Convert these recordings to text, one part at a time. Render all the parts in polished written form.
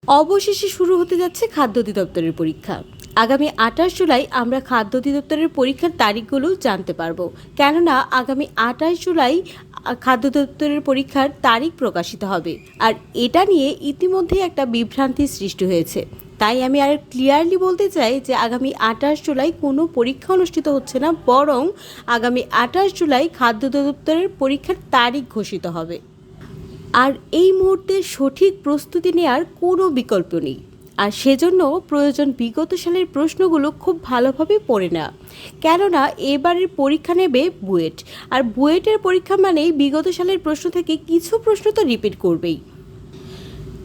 অবশেষে শুরু হতে যাচ্ছে খাদ্য অধিদপ্তরের পরীক্ষা। আগামী ২৮ জুলাই আমরা খাদ্য অধিদপ্তরের পরীক্ষার তারিখগুলো জানতে পারবো, কেননা আগামী ২৮ জুলাই খাদ্য অধিদপ্তরের পরীক্ষার তারিখ প্রকাশিত হবে। আর এটা নিয়ে ইতিমধ্যেই একটা বিভ্রান্তির সৃষ্টি হয়েছে। তাই আমি আর ক্লিয়ারলি বলতে চাই যে আগামী ২৮ জুলাই কোনো পরীক্ষা অনুষ্ঠিত হচ্ছে না, বরং আগামী ২৮ জুলাই খাদ্য অধিদপ্তরের পরীক্ষার তারিখ ঘোষিত হবে। আর এই মুহূর্তে সঠিক প্রস্তুতি নেওয়ার কোনো বিকল্প নেই। আর সেজন্য প্রয়োজন বিগত সালের প্রশ্নগুলো খুব ভালোভাবে পড়ে নেওয়া, কেননা এবারের পরীক্ষা নেবে বুয়েট। আর বুয়েটের পরীক্ষা মানেই বিগত সালের প্রশ্ন থেকে কিছু প্রশ্ন তো রিপিট করবেই।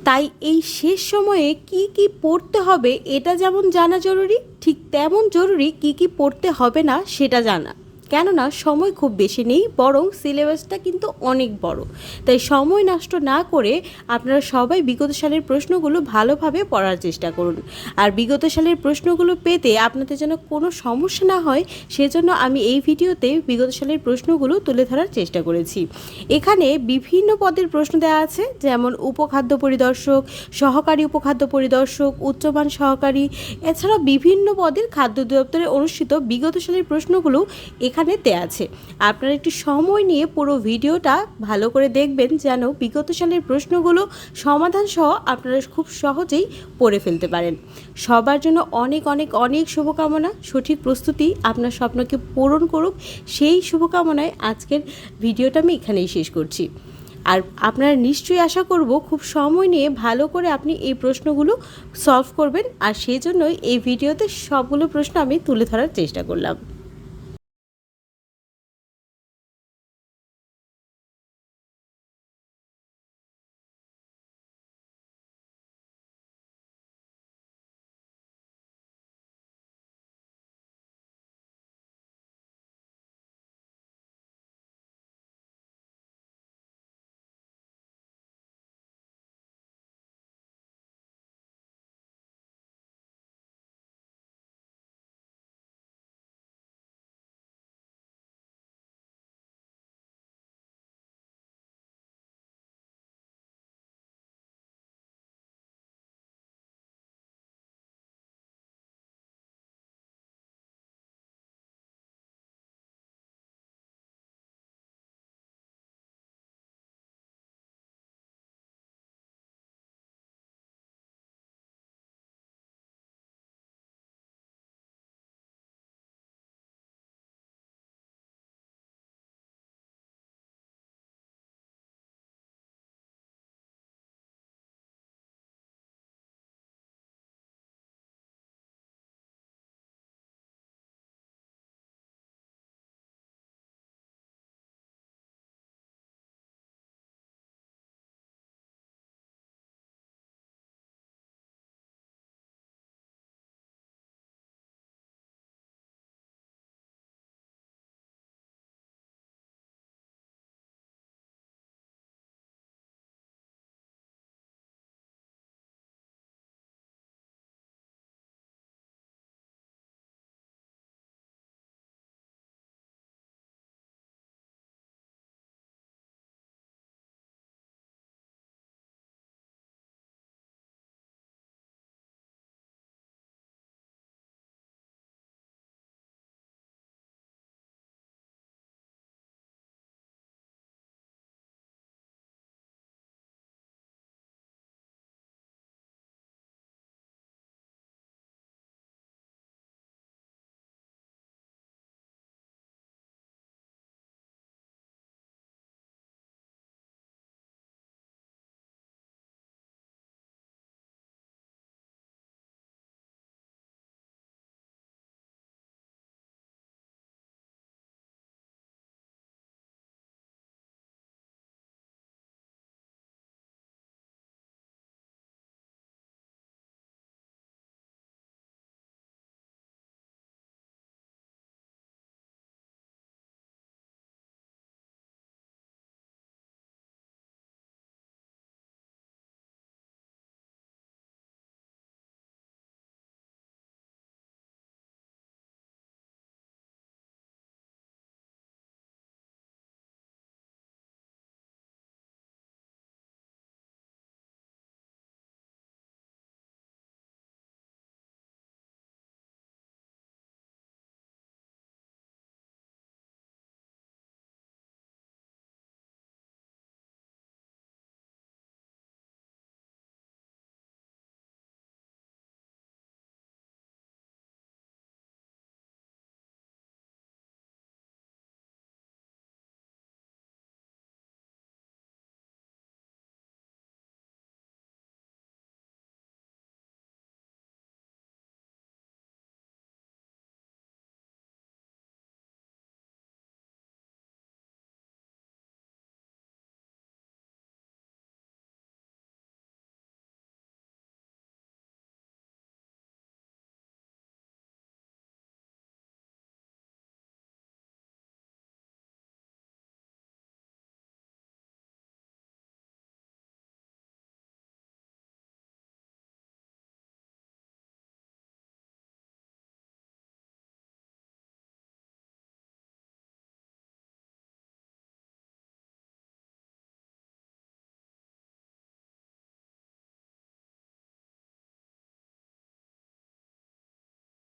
তাই এই শেষ সময়ে কি কি পড়তে হবে এটা যেমন জানা জরুরি, ঠিক তেমন জরুরি কি কি পড়তে হবে না সেটা জানা। কেননা সময় খুব বেশি নেই, বরং সিলেবাসটা কিন্তু অনেক বড়। তাই সময় নষ্ট না করে আপনারা সবাই বিগত সালের প্রশ্নগুলো ভালোভাবে পড়ার চেষ্টা করুন। আর বিগত সালের প্রশ্নগুলো পেতে আপনাদের যেন কোনো সমস্যা না হয়, সেজন্য আমি এই ভিডিওতে বিগত সালের প্রশ্নগুলো তুলে ধরার চেষ্টা করেছি। এখানে বিভিন্ন পদের প্রশ্ন দেওয়া আছে, যেমন উপখাদ্য পরিদর্শক, সহকারী উপখাদ্য পরিদর্শক, উচ্চমান সহকারী, এছাড়াও বিভিন্ন পদের খাদ্য অধিদপ্তরে অনুষ্ঠিত বিগত সালের প্রশ্নগুলো এখানে দেয়া আছে। আপনারা একটু সময় নিয়ে পুরো ভিডিওটা ভালো করে দেখবেন, যেন বিগত সালের প্রশ্নগুলো সমাধান সহ আপনারা খুব সহজেই পড়ে ফেলতে পারেন। সবার জন্য অনেক অনেক অনেক শুভকামনা। সঠিক প্রস্তুতি আপনার স্বপ্নকে পূরণ করুক, সেই শুভকামনায় আজকের ভিডিওটা আমি এখানেই শেষ করছি। আর আপনারা নিশ্চয়ই আশা করব খুব সময় নিয়ে ভালো করে আপনি এই প্রশ্নগুলো সলভ করবেন। আর সেই জন্যই এই ভিডিওতে সবগুলো প্রশ্ন আমি তুলে ধরার চেষ্টা করলাম।